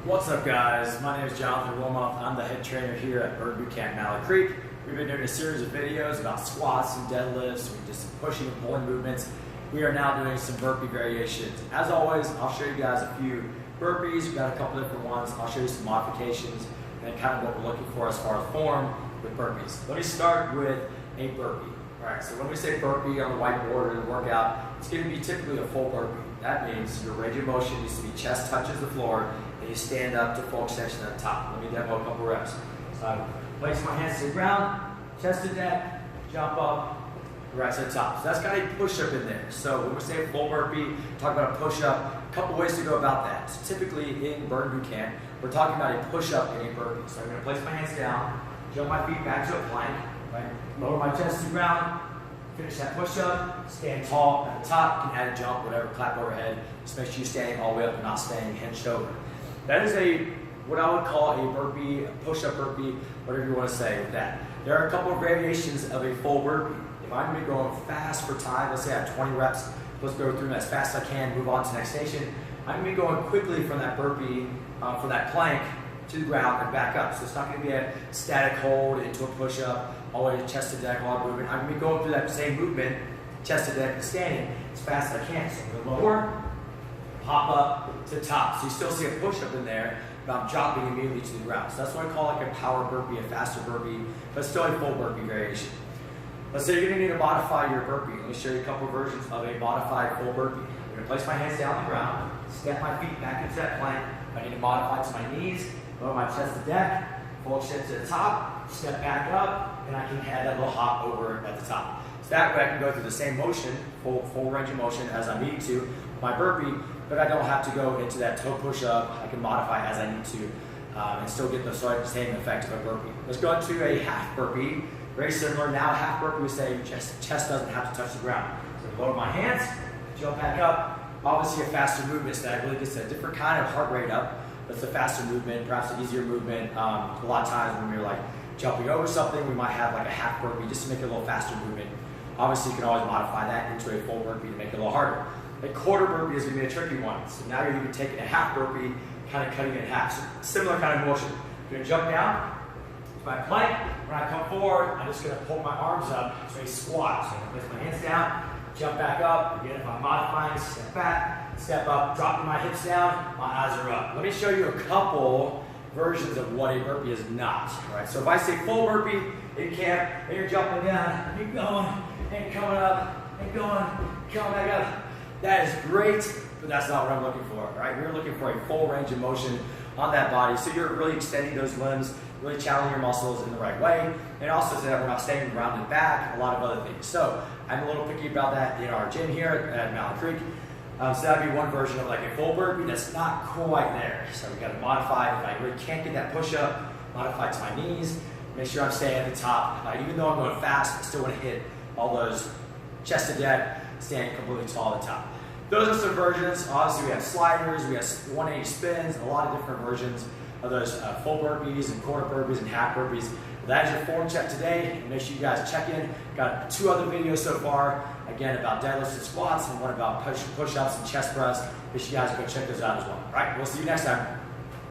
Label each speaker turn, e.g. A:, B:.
A: What's up, guys? My name is Jonathan Wilmoth. I'm the head trainer here at Boot Camp Burpee. We've been doing a series of videos about squats and deadlifts. We did some pushing and pulling movements. We are now doing some burpee variations. As always, I'll show you guys a few burpees. We've got a couple different ones. I'll show you some modifications and kind of what we're looking for as far as form with burpees. Let me start with a burpee. All right, so when we say burpee on the whiteboard in the workout, it's going to be typically a full burpee. That means your range of motion needs to be chest touches the floor, and you stand up to full extension at the top. Let me demo a couple reps. So I place my hands to the ground, chest to deck, jump up, right to the top. So that's got a push-up in there. So when we say a full burpee, talk about a push-up, a couple ways to go about that. So typically in Boot Camp, we're talking about a push-up in a burpee. So I'm going to place my hands down, jump my feet back to a plank, right? Lower my chest to the ground, finish that push-up, stand tall at the top, you can add a jump, whatever, clap overhead. Just make sure you're standing all the way up and not staying hunched over. That is what I would call a burpee, a push-up burpee, whatever you want to say with that. There are a couple of variations of a full burpee. If I'm going to be going fast for time, let's say I have 20 reps, let's go through them as fast as I can, move on to the next station. I'm going to be going quickly from that burpee, from that plank to the ground and back up. So it's not going to be a static hold into a push-up, all the way to chest to deck, log movement. I'm going to be going through that same movement, chest to deck and standing, as fast as I can. So I'm going to lower, hop up to the top. So you still see a push-up in there, but I'm dropping immediately to the ground. So that's what I call like a power burpee, a faster burpee, but still a full burpee variation. Let's say you're going to need to modify your burpee. Let me show you a couple of versions of a modified full burpee. I'm going to place my hands down on the ground, step my feet back into that plank. I need to modify to my knees, lower my chest to deck, full extend to the top, step back up, and I can add that little hop over at the top. So that way I can go through the same motion, full range of motion as I need to, my burpee, but I don't have to go into that toe push-up. I can modify as I need to and still get the same effect of a burpee. Let's go into a half burpee. Very similar. Now half burpee, we say chest doesn't have to touch the ground. So lower my hands, jump back up. Obviously a faster movement, so that really gets a different kind of heart rate up. That's a faster movement, perhaps an easier movement. A lot of times when you're like jumping over something, we might have like a half burpee just to make it a little faster movement. Obviously you can always modify that into a full burpee to make it a little harder. A quarter burpee is going to be a tricky one. So now you're going to be taking a half burpee, kind of cutting it in half. So similar kind of motion. You're going to jump down to my plank. When I come forward, I'm just going to pull my arms up to a squat. So I'm going to place my hands down, jump back up. Again, if I'm modifying, step back, step up, dropping my hips down, my eyes are up. Let me show you a couple versions of what a burpee is not. All right, so if I say full burpee in camp, and you're jumping down, and you're going, and coming up, and going, coming back up. That is great, but that's not what I'm looking for, right? We're looking for a full range of motion on that body, so you're really extending those limbs, really challenging your muscles in the right way, and also so that we're not staying rounded back, a lot of other things. So I'm a little picky about that in our gym here at Mountain Creek. So that'd be one version of like a full burpee that's not quite there. So we got to modify. If I really can't get that push up, modify to my knees, make sure I'm staying at the top. Even though I'm going fast, I still want to hit all those chest to deck, standing completely tall at the top. Those are some versions. Obviously we have sliders, we have 180 spins, a lot of different versions of those full burpees and quarter burpees and half burpees. That is your form check today. Make sure you guys check in. Got 2 other videos so far, again about deadlifts and squats, and one about push-ups and chest press. Make sure you guys go check those out as well. All right, we'll see you next time.